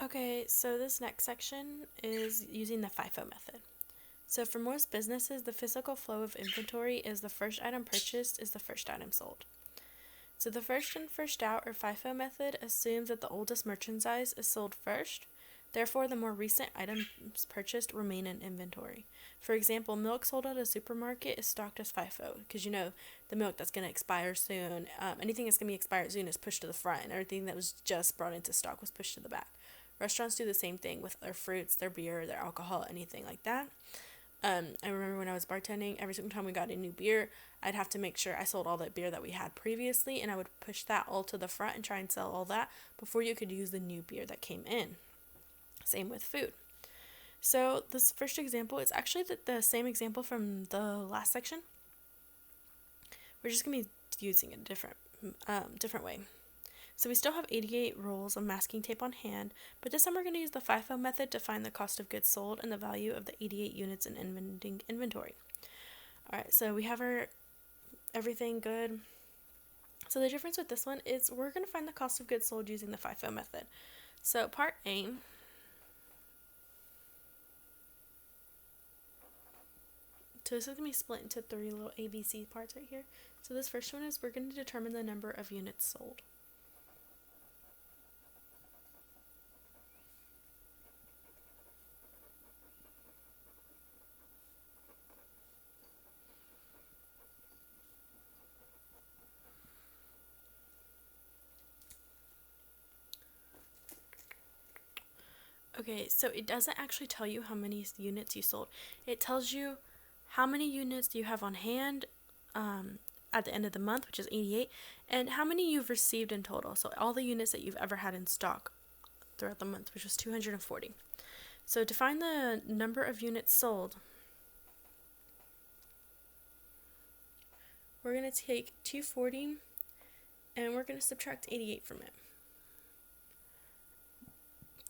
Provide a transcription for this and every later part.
Okay, so this next section is using the FIFO method. So for most businesses, the physical flow of inventory is the first item purchased is the first item sold. So the first in, first out, or FIFO method, assumes that the oldest merchandise is sold first. Therefore, the more recent items purchased remain in inventory. For example, milk sold at a supermarket is stocked as FIFO because the milk that's going to expire soon. Anything that's going to be expired soon is pushed to the front, and everything that was just brought into stock was pushed to the back. Restaurants do the same thing with their fruits, their beer, their alcohol, anything like that. I remember when I was bartending, every single time we got a new beer, I'd have to make sure I sold all that beer that we had previously, and I would push that all to the front and try and sell all that before you could use the new beer that came in. Same with food. So this first example is actually the same example from the last section. We're just going to be using it a different way. So we still have 88 rolls of masking tape on hand, but this time we're going to use the FIFO method to find the cost of goods sold and the value of the 88 units in ending inventory. Alright, so we have our everything good. So the difference with this one is we're going to find the cost of goods sold using the FIFO method. So part A, so this is going to be split into 3 little ABC parts right here. So this first one is we're going to determine the number of units sold. Okay, so it doesn't actually tell you how many units you sold. It tells you how many units you have on hand at the end of the month, which is 88, and how many you've received in total. So all the units that you've ever had in stock throughout the month, which was 240. So to find the number of units sold, we're going to take 240 and we're going to subtract 88 from it.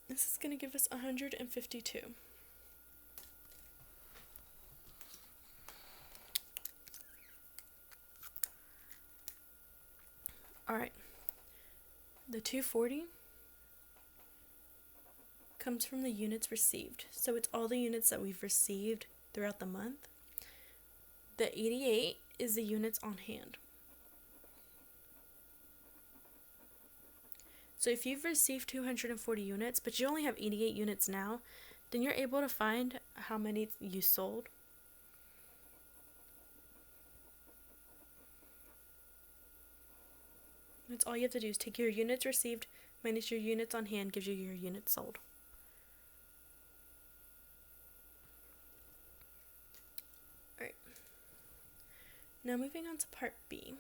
This is going to give us 152. Alright, the 240 comes from the units received. So it's all the units that we've received throughout the month. The 88 is the units on hand. So if you've received 240 units, but you only have 88 units now, then you're able to find how many you sold. That's all you have to do is take your units received minus your units on hand gives you your units sold. Alright. Now moving on to part B.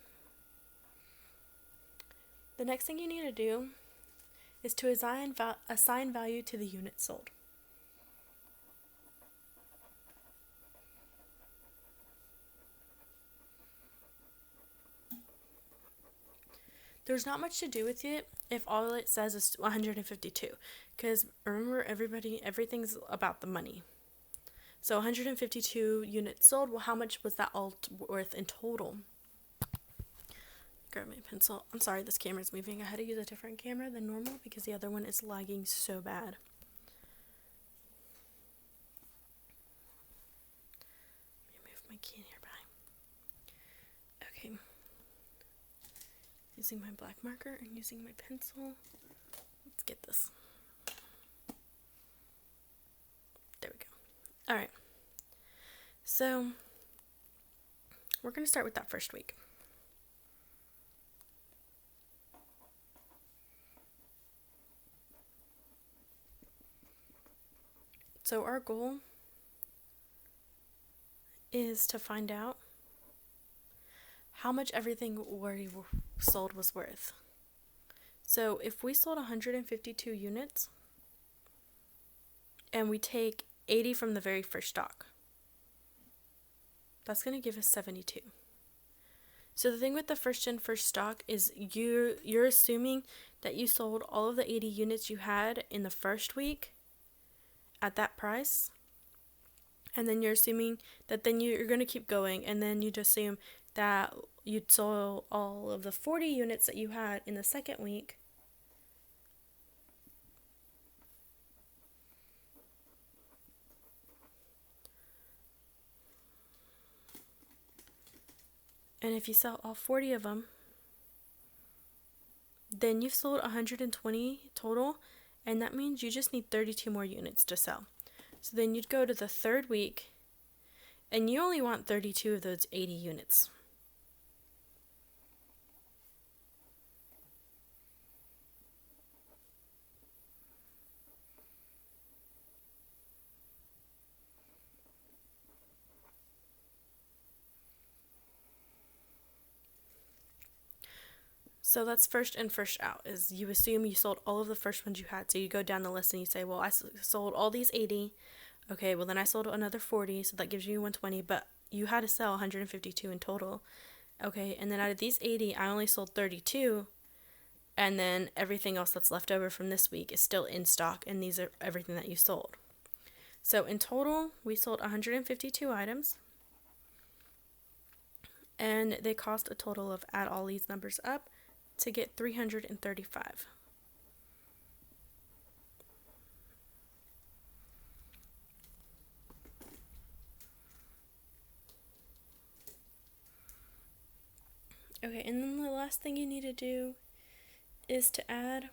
The next thing you need to do is to assign value to the units sold. There's not much to do with it if all it says is 152, because remember everything's about the money. So 152 units sold, well, how much was that all worth in total? Grab my pencil. I'm sorry, this camera's moving. I had to use a different camera than normal because the other one is lagging so bad. Let me move my key nearby. Okay. Using my black marker and using my pencil. Let's get this. There we go. Alright. So, we're going to start with that first week. So our goal is to find out how much everything already sold was worth. So if we sold 152 units and we take 80 from the very first stock, that's going to give us 72. So the thing with the first in first stock is you're assuming that you sold all of the 80 units you had in the first week at that price, and then you're assuming that then you're going to keep going, and then you'd assume that you'd sold all of the 40 units that you had in the second week And if you sell all 40 of them, then you've sold 120 total, and that means you just need 32 more units to sell. So then you'd go to the third week, and you only want 32 of those 80 units. So that's first in, first out, is you assume you sold all of the first ones you had. So you go down the list and you say, well, I sold all these 80. Okay, well then I sold another 40, so that gives you 120, but you had to sell 152 in total. Okay, and then out of these 80, I only sold 32, and then everything else that's left over from this week is still in stock, and these are everything that you sold. So in total, we sold 152 items, and they cost a total of, add all these numbers up, to get 335. Okay, and then the last thing you need to do is to add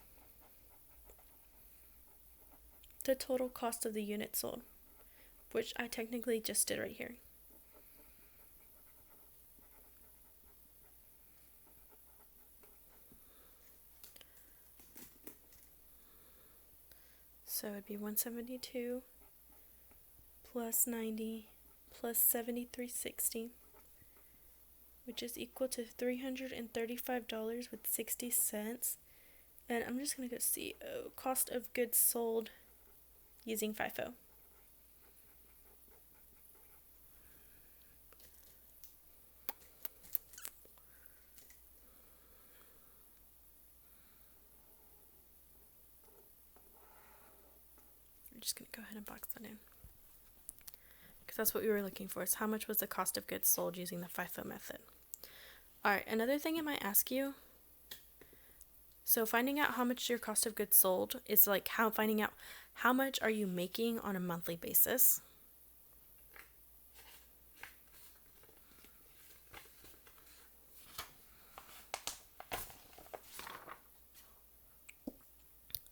the total cost of the unit sold, which I technically just did right here. So it'd be 172 plus 90 plus 73.60, which is equal to $335.60. And I'm just going to go see cost of goods sold using FIFO. I'm just going to go ahead and box that in, because that's what we were looking for, is how much was the cost of goods sold using the FIFO method. Alright, another thing it might ask you, so finding out how much your cost of goods sold is like finding out how much are you making on a monthly basis.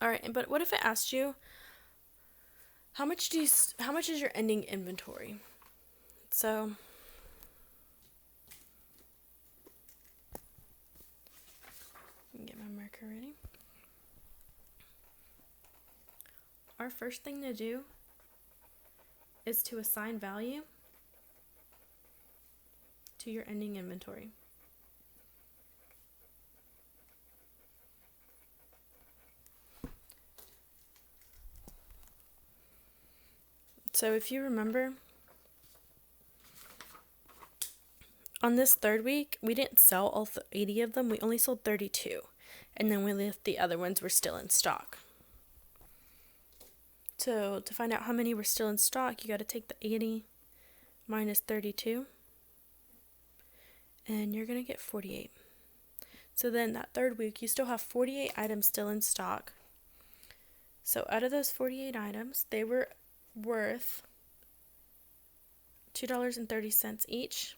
Alright, but what if it asked you, how much is your ending inventory? So get my marker ready. Our first thing to do is to assign value to your ending inventory. So if you remember, on this third week, we didn't sell all 80 of them. We only sold 32. And then we left the other ones were still in stock. So to find out how many were still in stock, you got to take the 80 minus 32. And you're going to get 48. So then that third week, you still have 48 items still in stock. So out of those 48 items, they were worth $2.30 each.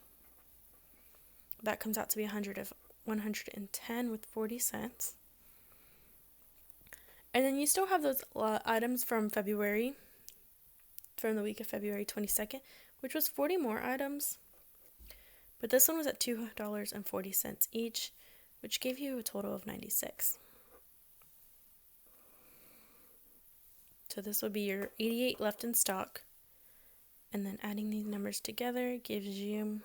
That comes out to be 110 with 40 cents. And then you still have those items from February, from the week of February 22nd, which was 40 more items. But this one was at $2.40 each, which gave you a total of 96. So this would be your 88 left in stock. And then adding these numbers together gives you